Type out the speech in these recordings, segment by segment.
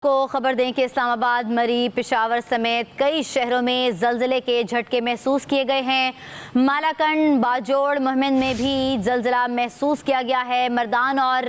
को खबर दें कि इस्लामाबाद, मरी, पेशावर समेत कई शहरों में ज़लज़ले के झटके महसूस किए गए हैं। मालाकंड, बाजोड़, मोहम्मद में भी ज़लज़ला महसूस किया गया है। मर्दान और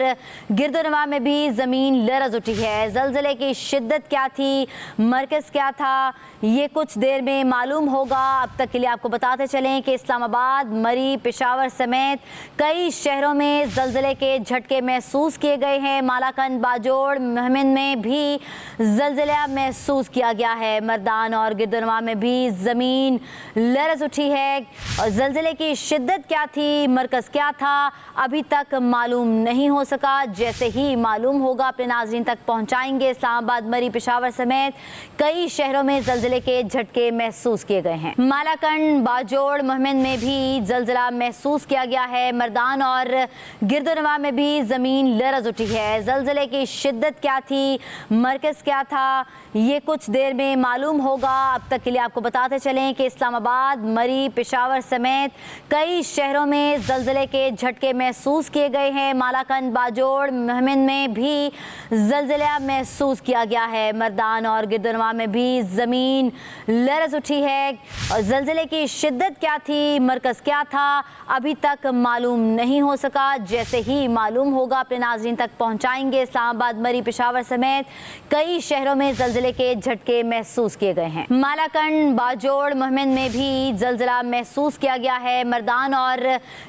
गिरदोनवा में भी ज़मीन लरज़ उठी है। ज़लज़ले की शिद्दत क्या थी, मरकज़ क्या था, ये कुछ देर में मालूम होगा। अब तक के लिए आपको बताते चलें कि इस्लामाबाद, मरी, पेशावर समेत कई शहरों में ज़लज़ले के झटके महसूस किए गए हैं। मालाकंड, बाजोड़, मोहम्मद में भी ज़लज़ला महसूस किया गया है। मर्दान और गिरदोनवा में भी ज़मीन लरज़ उठी है। ज़लज़ले की शिद्दत क्या थी, मरकज़ क्या था, अभी तक मालूम नहीं हो सका। जैसे ही मालूम होगा अपने नाज़रीन तक पहुँचाएंगे। इस्लामाबाद, मरी, पेशावर समेत कई शहरों में ज़लज़ले के झटके महसूस किए गए हैं। मालाकंड, बाजोड़, मोहम्मद में भी ज़लज़ला महसूस किया गया है। मर्दान और गिरदोनवा में भी ज़मीन लरज़ उठी है। ज़लज़ले की शिद्दत क्या थी, मरकज़ क्या था, ये कुछ देर में मालूम होगा। अब तक के लिए आपको बताते चलें कि इस्लामाबाद, मरी, पेशावर समेत कई शहरों में ज़लज़ले के झटके महसूस किए गए हैं। मालाकंड, बाजोड़, मोहम्मद में भी ज़लज़ला महसूस किया गया है। मर्दान और गिरदोनवा में भी ज़मीन लरज़ उठी है। ज़लज़ले की शिद्दत क्या थी, मरकज़ क्या था, अभी तक मालूम नहीं हो सका। जैसे ही मालूम होगा अपने नाज़रीन तक पहुँचाएंगे। इस्लामाबाद, मरी, पेशावर समेत कई शहरों में ज़लज़ले के झटके महसूस किए गए हैं। मालाकंड, बाजोड़, मोहम्मद में भी ज़लज़ला महसूस किया गया है। मर्दान और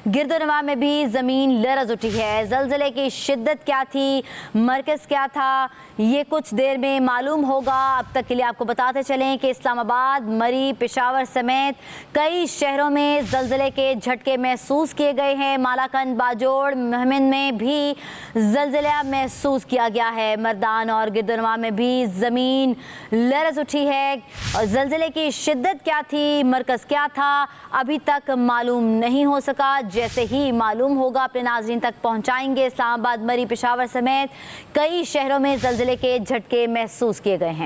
गिरदोनवा में भी ज़मीन लरज़ उठी है। ज़लज़ले की शिद्दत क्या थी, मरकज़ क्या था, ये कुछ देर में मालूम होगा। अब तक के लिए आपको बताते चलें कि इस्लामाबाद, मरी, पेशावर समेत कई शहरों में ज़लज़ले के झटके महसूस किए गए हैं। मालाकंड, बाजोड़, मोहम्मद में भी ज़लज़ला महसूस किया गया है। मर्दान और गिरदोनवा में भी ज़मीन लरज़ उठी है। ज़लज़ले की शिद्दत क्या थी, मरकज़ क्या था, अभी तक मालूम नहीं हो सका। जैसे ही मालूम होगा अपने नाज़रीन तक पहुँचाएंगे। इस्लामाबाद, मरी, पेशावर समेत कई शहरों में ज़लज़ले के झटके महसूस किए गए हैं।